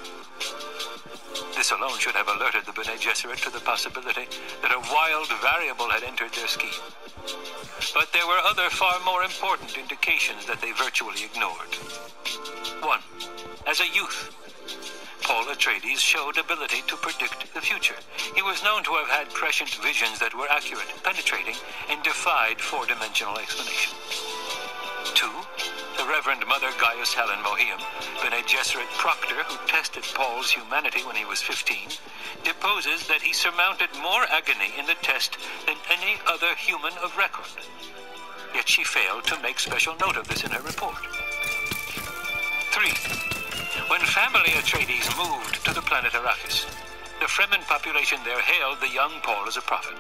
This alone should have alerted the Bene Gesserit to the possibility that a wild variable had entered their scheme. But there were other far more important indications that they virtually ignored. 1. As a youth, Paul Atreides showed ability to predict the future. He was known to have had prescient visions that were accurate, penetrating, and defied four-dimensional explanation. 2. The Reverend Mother Gaius Helen Mohiam, Bene Gesserit proctor who tested Paul's humanity when he was 15, deposes that he surmounted more agony in the test than any other human of record. Yet she failed to make special note of this in her report. 3. When family Atreides moved to the planet Arrakis, the Fremen population there hailed the young Paul as a prophet,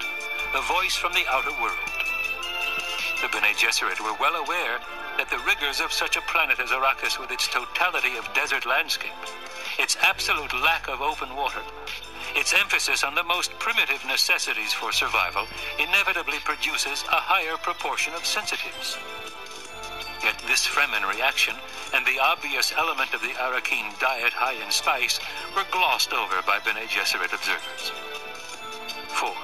the voice from the outer world. The Bene Gesserit were well aware that the rigors of such a planet as Arrakis, with its totality of desert landscape, its absolute lack of open water, its emphasis on the most primitive necessities for survival, inevitably produces a higher proportion of sensitives. Yet this Fremen reaction and the obvious element of the Arrakeen diet high in spice were glossed over by Bene Gesserit observers. 4.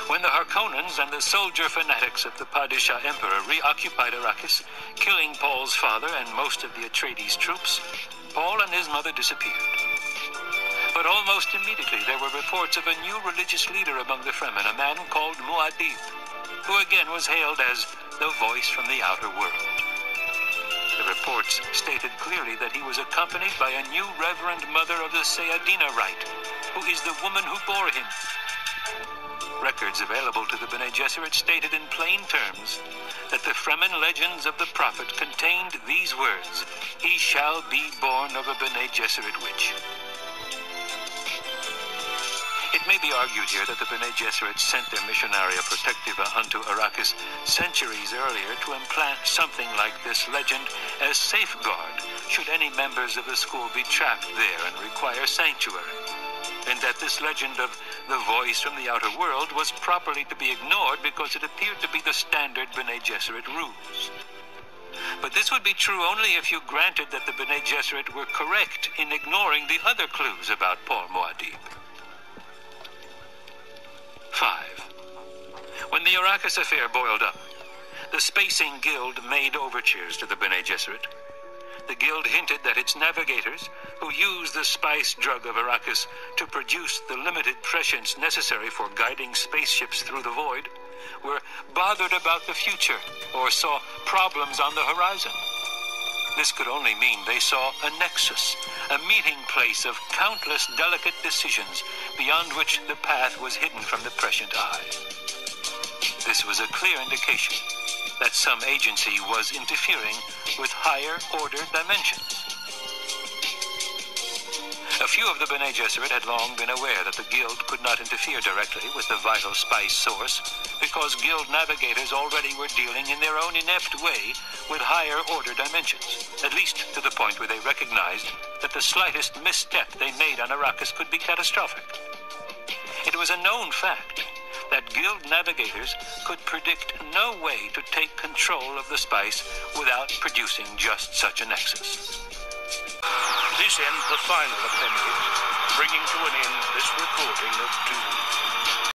When the Harkonnens and the soldier fanatics of the Padishah Emperor reoccupied Arrakis, killing Paul's father and most of the Atreides troops, Paul and his mother disappeared. But almost immediately there were reports of a new religious leader among the Fremen, a man called Muad'Dib, who again was hailed as the voice from the outer world. The reports stated clearly that he was accompanied by a new Reverend Mother of the Sayadina Rite, who is the woman who bore him. Records available to the Bene Gesserit stated in plain terms that the Fremen legends of the prophet contained these words: "He shall be born of a Bene Gesserit witch." It may be argued here that the Bene Gesserit sent their Missionaria Protectiva unto Arrakis centuries earlier to implant something like this legend as safeguard should any members of the school be trapped there and require sanctuary, and that this legend of the voice from the outer world was properly to be ignored because it appeared to be the standard Bene Gesserit rules. But this would be true only if you granted that the Bene Gesserit were correct in ignoring the other clues about Paul Muad'Dib. 5. When the Arrakis affair boiled up, the Spacing Guild made overtures to the Bene Gesserit. The Guild hinted that its navigators, who use the spice drug of Arrakis to produce the limited prescience necessary for guiding spaceships through the void, were bothered about the future or saw problems on the horizon. This could only mean they saw a nexus, a meeting place of countless delicate decisions beyond which the path was hidden from the prescient eye. This was a clear indication that some agency was interfering with higher order dimensions. A few of the Bene Gesserit had long been aware that the Guild could not interfere directly with the vital spice source because Guild navigators already were dealing in their own inept way with higher order dimensions, at least to the point where they recognized that the slightest misstep they made on Arrakis could be catastrophic. It was a known fact that Guild navigators could predict no way to take control of the spice without producing just such a nexus. This ends the final appendix, bringing to an end this recording of Dune.